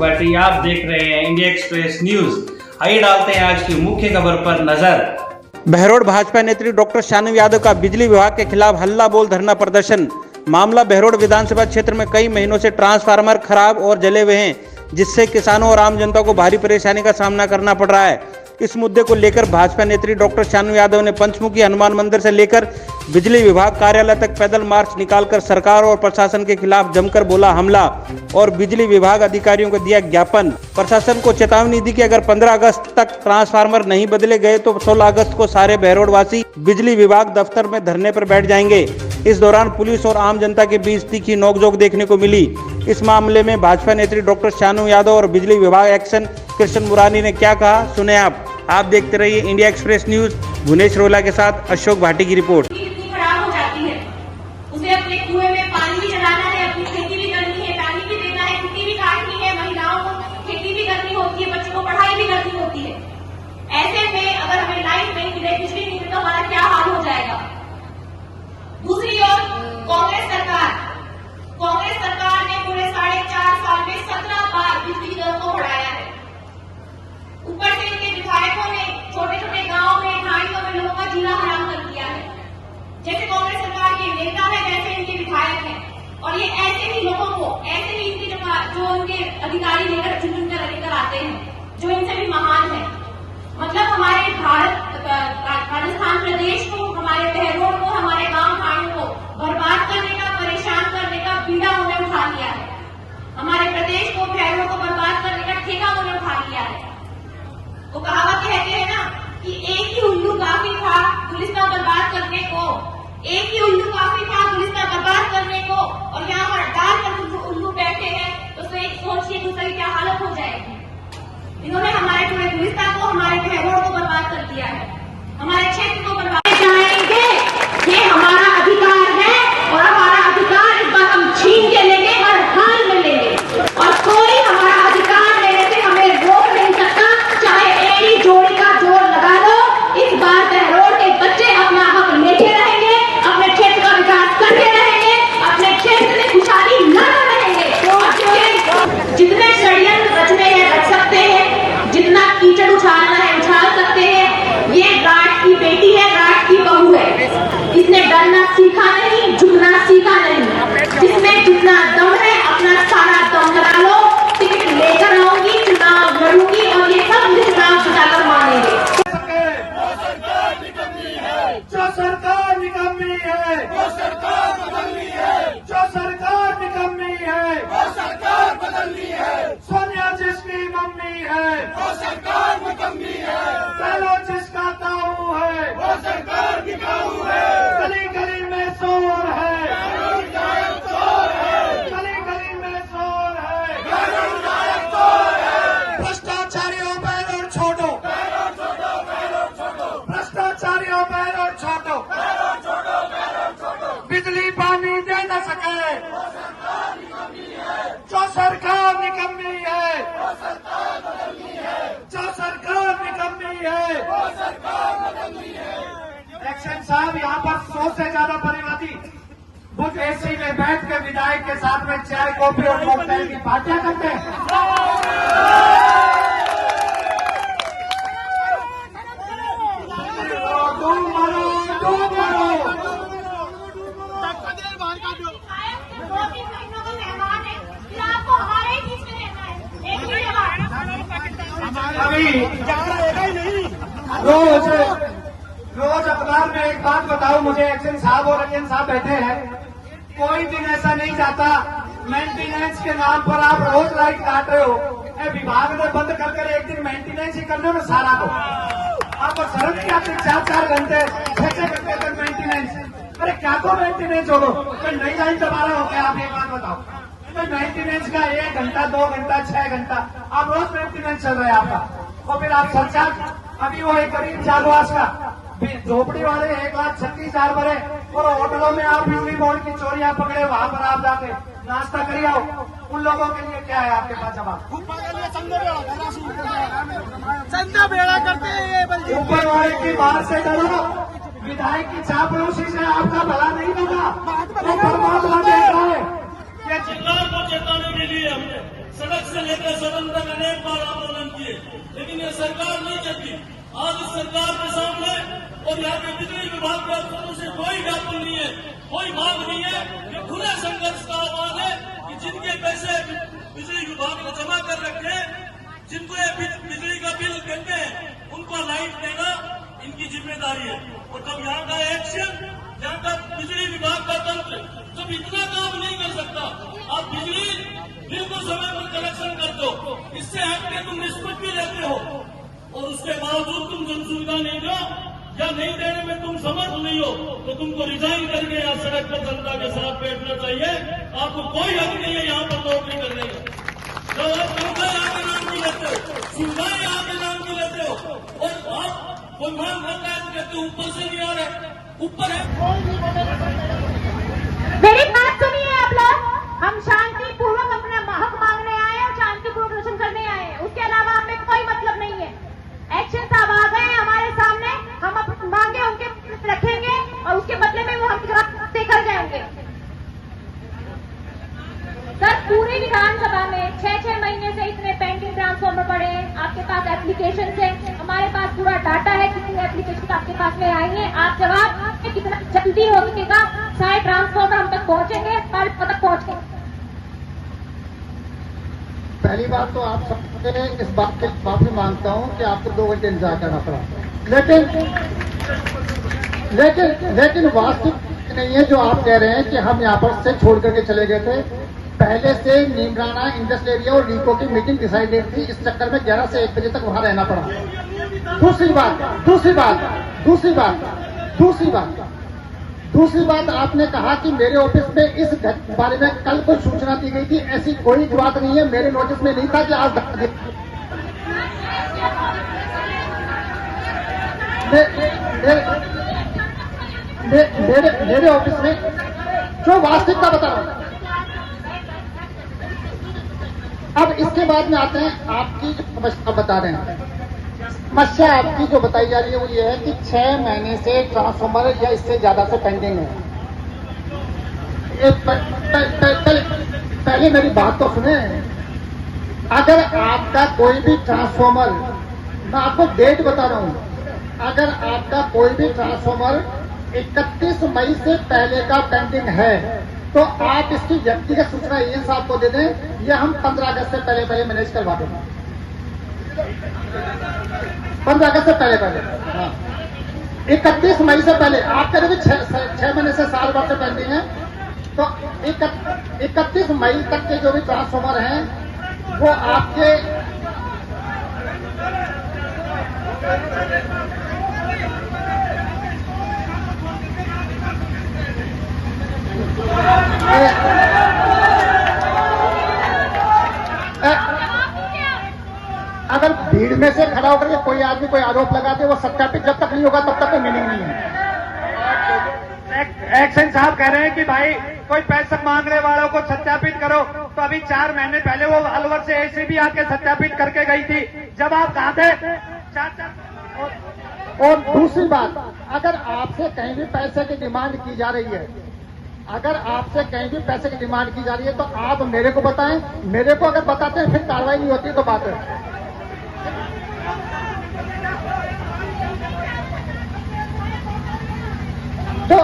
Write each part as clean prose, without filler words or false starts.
भाटी, आप देख रहे हैं इंडिया एक्सप्रेस न्यूज। आइए डालते हैं आज की मुख्य खबर पर नजर। बहरोड भाजपा नेत्री डॉक्टर शानू यादव का बिजली विभाग के खिलाफ हल्ला बोल धरना प्रदर्शन। मामला बहरोड विधानसभा क्षेत्र में कई महीनों से ट्रांसफार्मर खराब और जले हुए हैं, जिससे किसानों और आम जनता को भारी परेशानी का सामना करना पड़ रहा है। इस मुद्दे को लेकर भाजपा नेत्री डॉक्टर शानू यादव ने पंचमुखी हनुमान मंदिर से लेकर बिजली विभाग कार्यालय तक पैदल मार्च निकालकर सरकार और प्रशासन के खिलाफ जमकर बोला हमला और बिजली विभाग अधिकारियों को दिया ज्ञापन। प्रशासन को चेतावनी दी कि अगर 15 अगस्त तक ट्रांसफार्मर नहीं बदले गए तो 16 अगस्त को सारे बहरोड वासी बिजली विभाग दफ्तर में धरने पर बैठ जाएंगे। इस दौरान पुलिस और आम जनता के बीच तीखी नोकझोंक देखने को मिली। इस मामले में भाजपा नेत्री डॉक्टर शानू यादव और बिजली विभाग एक्शन कृष्ण मुरानी ने क्या कहा, सुने आप देखते रहिए इंडिया एक्सप्रेस न्यूज। भुवनेश रोला के साथ अशोक भाटी की रिपोर्ट। खराब हो जाती है, उसे अपने कुएं में पानी भी चलाना है, अपनी खेती भी करनी है, पानी भी देना है, खेती भी काटनी है, महिलाओं को खेती भी करनी होती है, बच्चों को पढ़ाई भी करनी होती है। ऐसे में अगर हमें लाइट नहीं मिले, बिजली नहीं मिले तो हमारा क्या हाल हो जाएगा। दूसरी ओर कांग्रेस सरकार ने पूरे 4.5 साल में 17 बार बिजली दर को बढ़ाया है। ऊपर से इनके विधायकों ने छोटे छोटे गांव में, ढाणियों में लोगों का जीना हराम कर दिया है। जैसे कांग्रेस सरकार के नेता है वैसे इनके विधायक हैं, और ये ऐसे ही लोगों को, ऐसे ही इनके जो उनके अधिकारी लेकर आते हैं, जो इनसे भी महान है। मतलब हमारे राजस्थान प्रदेश को, हमारे बहरोड को, हमारे गांव ढाणियों को बर्बाद करने का, परेशान करने का बीड़ा उन्होंने उठा लिया है। हमारे प्रदेश को, बहरोड को बर्बाद करने का ठेका उन्होंने उठा लिया है। वो कहावत कहते हैं ना कि एक ही उल्लू काफी था गुलिस्तान बर्बाद करने को, एक ही उल्लू काफी था गुलिस्तान बर्बाद करने को, और यहाँ पर डाल कर उल्लू बैठे हैं तो सोचिए दूसरे की क्या हालत हो जाएगी। इन्होंने हमारे पूरे गुलिस्तान को, हमारे बहरोड को बर्बाद कर दिया है, हमारे क्षेत्र को बर्बाद चाहेंगे। ये हमारा अधिकार है और हमारा अधिकार इस बार हम छीन के लेंगे, हर हाल में लेंगे, और कोई हमारा अधिकार लेने से हमें रोक नहीं सकता। चाहे एड़ी जोड़ी का जोर लगा दो, इस बार बहरोड के बच्चे अपना हक लेते रहेंगे, अपने क्षेत्र का विकास करते रहेंगे, अपने क्षेत्र में खुशहाली लाते रहेंगे। जितने षड्यंत्र रचने हैं रच सकते हैं, जितना कीचड़ उछालना है उछाल सकते हैं। ये राठ की बेटी है, राठ की बहू है, इसने डरना सीखा नहीं, झुकना सीखा नहीं। जिसमें जितना दम है अपना सारा दम लगा लो, टिकट लेकर आऊंगी, चुनाव लड़ूंगी और ये सब चुनाव जिताकर मानेंगे। जो सरकार निकम्मी है, वो सरकार बदलनी है, जो सरकार निकम्मी है, वो सरकार बदलनी है। सोनिया जिसकी मम्मी है, वो सरकार निकम्मी है। चलो जिसका ताऊ है, वो सरकार की ताऊ है। गली गली में शोर है, गली गली में शोर है, भ्रष्टाचारियों बैरोड छोड़ो, भ्रष्टाचारियों बैरोड छोड़ो, बिजली पानी दे न सके जो सरकार निकम्मी है, जो सरकार निकम्मी है। एक्शन साहब, यहाँ पर 100 से ज्यादा परिवादी बुध एसी में बैठ के विधायक के साथ में चाय, कॉफी और मॉकटेल की पार्टियां करते हैं। रोज अखबार में एक बात बताओ मुझे, एक्शन साहब और रंजन साहब बैठे हैं, कोई दिन ऐसा नहीं जाता मेंटेनेंस के नाम पर आप रोज लाइट काट रहे हो। विभाग ने बंद कर एक दिन मेंटेनेंस ही करने में सारा को आप शर्म नहीं आती। 4-4 घंटे 6 घंटे तक मेंटेनेंस, अरे क्या को मेंटेनेंस हो, नई लाइन दोबारा हो गया। आप एक बात बताओ, मेंटेनेंस का 1 घंटा 2 घंटा 6 घंटा आप रोज मेंटेनेंस चल रहा है आपका, और फिर आप सरचार्ज। अभी वो एक गरीब चालवास का झोपड़ी वाले 1,36,000 भरे, और होटलों में आप बिजली बोर्ड की चोरियां पकड़े, वहां पर आप जाके नाश्ता करिए आओ। उन लोगों के लिए क्या है आपके पास जवाब? चंदा बेड़ा करते हैं, ऊपर वाले की बात से डरो, विधायक की चापलूसी से आपका भला नहीं होगा। वो परमात्मा देख रहा है। सरकार को चेतावनी मिली है हमने सड़क से लेकर सदन तक अनेक बार आंदोलन किए, लेकिन ये सरकार नहीं चलती। आज इस सरकार के सामने और यहाँ के बिजली विभाग के अफसरों से कोई ज्ञापन नहीं है, कोई मांग नहीं है। ये खुले संघर्ष का आह्वान है कि जिनके पैसे बिजली विभाग ने जमा कर रखे, जिनको ये बिजली का बिल देते हैं, उनको लाइट देना इनकी जिम्मेदारी है। और जब यहाँ का एक्शन, यहाँ का बिजली विभाग का तंत्र जब इतना काम नहीं कर सकता, आप बिजली बिल को समय पर कलेक्शन कर दो, इससे हटके तुम निष्पत्ति लेते हो और उसके बावजूद तुम जन सुविधा नहीं दो या नहीं देने में तुम समर्थ नहीं हो, तो तुमको रिजाइन करके यहाँ सड़क पर जनता के साथ बैठना चाहिए। आपको कोई हक नहीं है यहाँ पर नौकरी करने का। जब आप तनख्वाह यहाँ के नाम की लेते हो, सुविधाएं यहाँ के नाम की लेते हो और आप कोई मांग करता है तो कहते हो ऊपर से नहीं आ रहा, ऊपर है। मेरी बात सुनिए आप लोग, हम शांतिपूर्वक अपना हक मांगने आए और शांतिपूर्वक प्रदर्शन करने आए हैं, उसके अलावा हमें कोई मतलब नहीं है। एक्शन साहब आ गए हैं हमारे सामने, हम अपनी मांगे उनके रखेंगे और उसके बदले में वो हम देकर जाएंगे। सर, पूरी विधानसभा में 6-6 महीने से इतने पेंडिंग ट्रांसफार्मर पड़े हैं, आपके पास एप्लीकेशन है, हमारे पास पूरा डाटा है, कितनी एप्लीकेशन आपके पास में आई है। आप जवाब कितना जल्दी हो सकेगा सारे ट्रांसफार्मर हम तक पहुंचेंगे, कल तक पहुंचेंगे। पहली बात तो आप सबसे इस बात की माफी मांगता हूं कि आपको 2 घंटे इंतजार करना पड़ा, लेकिन वास्तविक नहीं है जो आप कह रहे हैं कि हम यहाँ पर से छोड़ करके चले गए थे। पहले से नीमराना इंडस्ट्रियल एरिया और रीको की मीटिंग डिसाइडेड थी, इस चक्कर में 11 से 1 बजे तक वहां रहना पड़ा। दूसरी बात आपने कहा कि मेरे ऑफिस में इस बारे में कल कोई सूचना दी गई थी, ऐसी कोई बात नहीं है। मेरे नोटिस में नहीं था कि आज मेरे ऑफिस में जो वास्तविकता बता रहा हूं। अब इसके बाद में आते हैं आपकी जो समस्या बता रहे हैं। समस्या आपकी जो बताई जा रही है वो ये है कि 6 महीने से ट्रांसफार्मर या इससे ज्यादा से पेंडिंग है। पहले मेरी बात तो सुने। अगर आपका कोई भी ट्रांसफार्मर, मैं आपको डेट बता रहा हूं, अगर आपका कोई भी ट्रांसफार्मर 31 मई से पहले का पेंडिंग है तो आप इसकी व्यक्तिगत सूचना ये साहब को दे दें, या हम 15 अगस्त से पहले मैनेज करवा देंगे। 15 अगस्त से पहले हाँ, 31 मई से पहले। आप कह रहे हैं 6 महीने से साल भर से पेंडिंग है, तो 31 मई तक के जो भी ट्रांसफार्मर हैं वो आपके अगर भीड़ में से खड़ा होकर कोई आदमी कोई आरोप लगाते, वो सत्यापित जब तक नहीं होगा तब तक कोई मीनिंग नहीं है। एक्शन साहब कह रहे हैं कि भाई कोई पैसा मांगने वालों को सत्यापित करो, तो अभी 4 महीने पहले वो अलवर से एसीबी आके सत्यापित करके गई थी, जब आप कहाँ थे? और दूसरी बात, अगर आपसे कहीं भी पैसे की डिमांड की जा रही है, अगर आपसे कहीं भी पैसे की डिमांड की जा रही है तो आप मेरे को बताएं। मेरे को अगर बताते हैं फिर कार्रवाई नहीं होती तो बात है। तो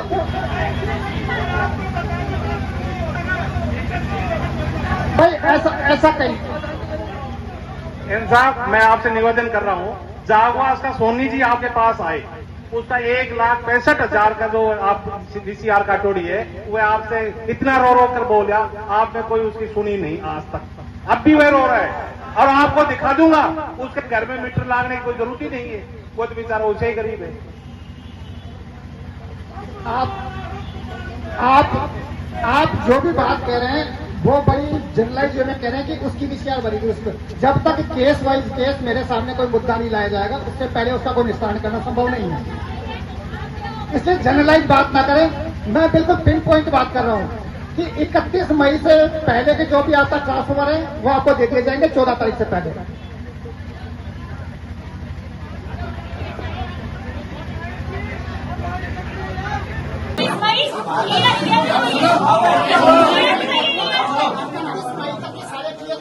भाई ऐसा कहीं साहब, मैं आपसे निवेदन कर रहा हूँ, जागवास का सोनी जी आपके पास आए, उसका 1,65,000 का जो आप DCR का टोड़ी है, वह आपसे इतना रो कर बोला, आपने कोई उसकी सुनी नहीं आज तक। अब भी वह रो रहा है और आपको दिखा दूंगा, उसके घर में मीटर लागने की कोई जरूरत ही नहीं है, वो तो बेचारा वैसे ही गरीब है। आप जो भी बात कह रहे हैं वो बड़ी जनरलाइज वे में कह रहे हैं कि उसकी DCR बनेगी। उस पर जब तक केस वाइज केस मेरे सामने कोई मुद्दा नहीं लाया जाएगा, उससे पहले उसका कोई निस्तारण करना संभव नहीं है। इसलिए जनरलाइज बात ना करें, मैं बिल्कुल पिन पॉइंट बात कर रहा हूं कि 31 मई से पहले के जो भी आपका ट्रांसफार्मर है वो आपको दे दिए जाएंगे 14 तारीख से पहले।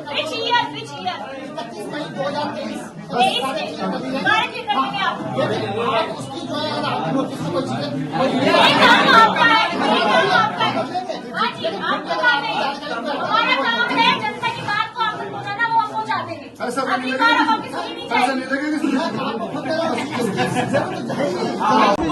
Richie, यही हमारे चेक करेंगे आप। उसकी जो है आप नोटिस में कोई ये काम आपका है, ये काम आपका है। हाँ जी, आपका काम है, हमारा काम है जनता की बात को आप तक पहुँचाना, वो हम पहुँचा देंगे। अगली बार अब आपकी सुनी नहीं जाएगी।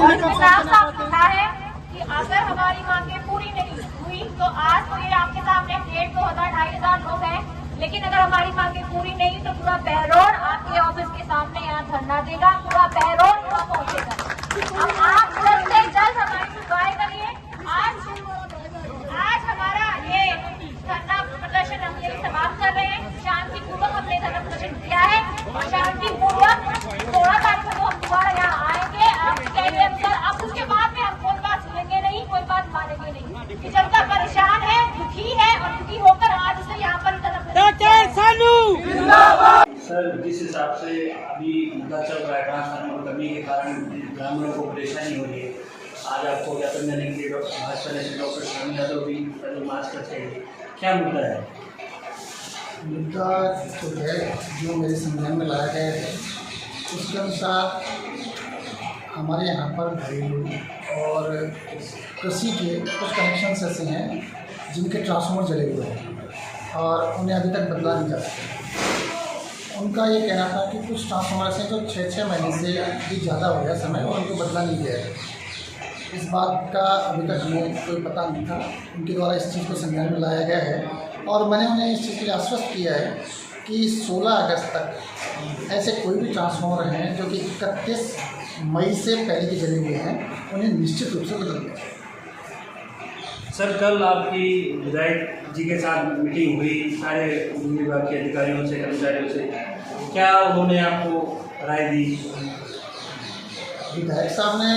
और साफ साफ लिखा है कि अगर हमारी मांगे पूरी नहीं हुई तो आज तो ये आपके सामने 1,500-2,500 लोग हैं, लेकिन अगर हमारी मांगे पूरी नहीं तो पूरा बहरोड आपके ऑफिस के सामने यहाँ धरना देगा, पूरा बहरोड वहाँ पहुंचेगा। अब आप जल्द से जल्द हमारी सुनवाई करिए। आज हमारा ये धरना प्रदर्शन हम यही समाप्त कर रहे हैं। शांतिपूर्वक हमने धरना प्रदर्शन किया है और शांतिपूर्वक 16 तारीख को हम दोबारा यहाँ आएंगे आपके अनुसार। अब उसके बाद में हम कोई बात सुनेंगे नहीं, कोई बात मानेंगे नहीं कि जनता परेशान है, दुखी है और दुखी होकर आज उसे यहाँ पर सर, जिस हिसाब से अभी मुद्दा चल रहा है ट्रांसफार्मर कमी के कारण ग्रामीणों को परेशानी हो रही है, आज आपको ज्ञापन देने के लिए भाजपा नेता डॉक्टर शानू यादव भी मार्च करते हैं, क्या मुद्दा है? मुद्दा जो है जो मेरे संज्ञान में लाया गया है उसके अनुसार हमारे यहाँ पर घरेलू और कृषि के कुछ कनेक्शंस ऐसे हैं जिनके ट्रांसफार्मर जले हुए हैं और उन्हें अभी तक बदला नहीं जा सका। उनका ये कहना था कि कुछ ट्रांसफार्मर ऐसे जो 6-6 महीने से भी ज़्यादा हो गया समय और उनको बदला नहीं गया है। इस बात का अभी तक हमें कोई पता नहीं था। उनके द्वारा इस चीज़ को संज्ञान में लाया गया है और मैंने उन्हें इस चीज़ के लिए आश्वस्त किया है कि 16 अगस्त तक ऐसे कोई भी ट्रांसफार्मर हैं जो कि 31 मई से पहले के जले हुए हैं, उन्हें निश्चित रूप से बदल दिया। सर, कल आपकी विधायक जी के साथ मीटिंग हुई सारे बिजली विभाग के अधिकारियों से, कर्मचारियों से, क्या उन्होंने आपको राय दी? विधायक साहब ने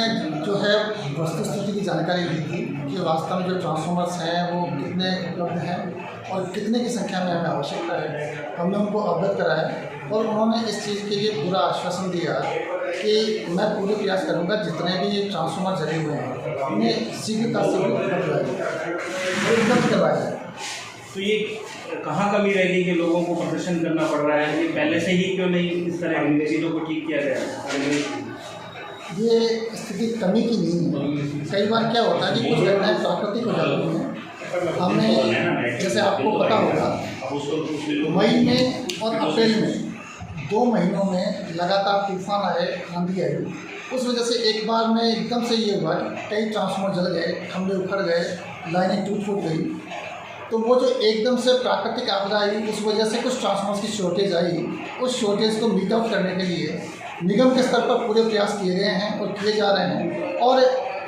जो है वस्तुस्थिति की जानकारी दी थी कि वास्तव में जो ट्रांसफार्मर्स हैं वो कितने उपलब्ध हैं और कितने की संख्या में हमें आवश्यकता है। हमने उनको अवगत कराया और उन्होंने इस चीज़ के लिए पूरा आश्वासन दिया कि मैं पूरे प्रयास करूंगा जितने भी ट्रांसफार्मर जले हुए हैं उन्हें शीघ्रता से उपलब्ध करवाया जाए। तो ये कहाँ कमी रह गई कि लोगों को प्रदर्शन करना पड़ रहा है? ये पहले से ही क्यों नहीं इस तरह की चीज़ों को ठीक किया गया? ये स्थिति कमी की नहीं है। कई बार क्या होता है कि कुछ घटनाएं प्राकृतिक हो जाती हैं। हमने जैसे आपको पता होगा मई में और अप्रैल में 2 महीनों में लगातार तूफान आए, आंधी आई, उस वजह से एक बार में एकदम से ये हुआ कि कई ट्रांसफार्मर जल गए, खंभे उखड़ गए, लाइनें टूट फूट गई। तो वो जो एकदम से प्राकृतिक आपदा आई उस वजह से कुछ ट्रांसफार्मर की शॉर्टेज आई। उस शॉर्टेज को मीट आउट करने के लिए निगम के स्तर पर पूरे प्रयास किए गए हैं और किए जा रहे हैं और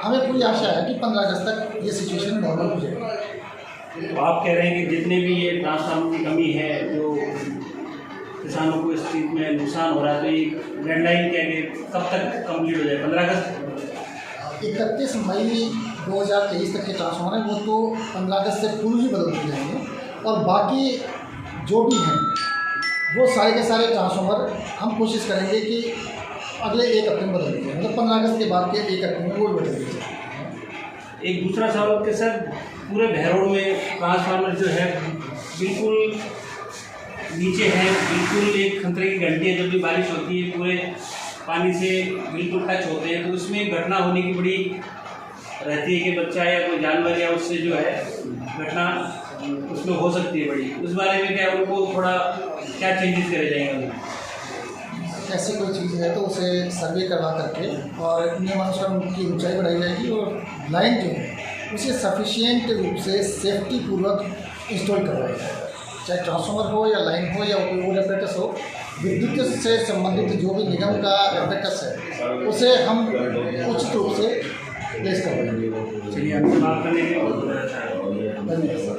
हमें पूरी आशा है कि 15 अगस्त तक ये सिचुएशन नॉर्मल हो जाएगी। तो आप कह रहे हैं कि जितने भी ये ट्रांसफार्मर की कमी है, जो किसानों को इस चीज़ में नुकसान हो रहा है, तो ये डेडलाइन क्या है, कब तक कंप्लीट हो जाए? 15 अगस्त? 31 मई 2023 तक के ट्रांसफार्मर हैं वो तो 15 अगस्त से पूर्व ही बदल दिए जाएंगे और बाकी जो भी हैं वो सारे के सारे ट्रांसफार्मर हम कोशिश करेंगे कि अगले 1 हफ्ते में बदल दिए, मतलब 15 अगस्त के बाद के 1 हफ्ते में वो बदल दीजिए। एक दूसरा सवाल कि सर, पूरे बहरोड में ट्रांसफार्मर जो है बिल्कुल नीचे है, बिल्कुल एक खतरे की घंटी है। जब भी बारिश होती है पूरे पानी से बिल्कुल टच होते हैं, तो उसमें घटना होने की बड़ी रहती है कि बच्चा या कोई जानवर या उससे जो है घटना उसमें हो सकती है बड़ी। उस बारे में क्या उनको थोड़ा क्या चेंजेस करे जाएंगे? ऐसी कोई चीज़ है तो उसे सर्वे करवा करके और नियमानुसार उनकी ऊंचाई बढ़ाई जाएगी और लाइन जो है उसे सफिशिएंट रूप से सेफ्टी पूर्वक इंस्टॉल करवाया जाएगा। चाहे ट्रांसफार्मर हो या लाइन हो या कोई और एपरेटस हो, विद्युत से संबंधित जो भी निगम का एपरेटस है उसे हम उचित रूप से प्लेस करवाएंगे। चलिए, आपसे बात करने के लिए बहुत अच्छा है। धन्यवाद।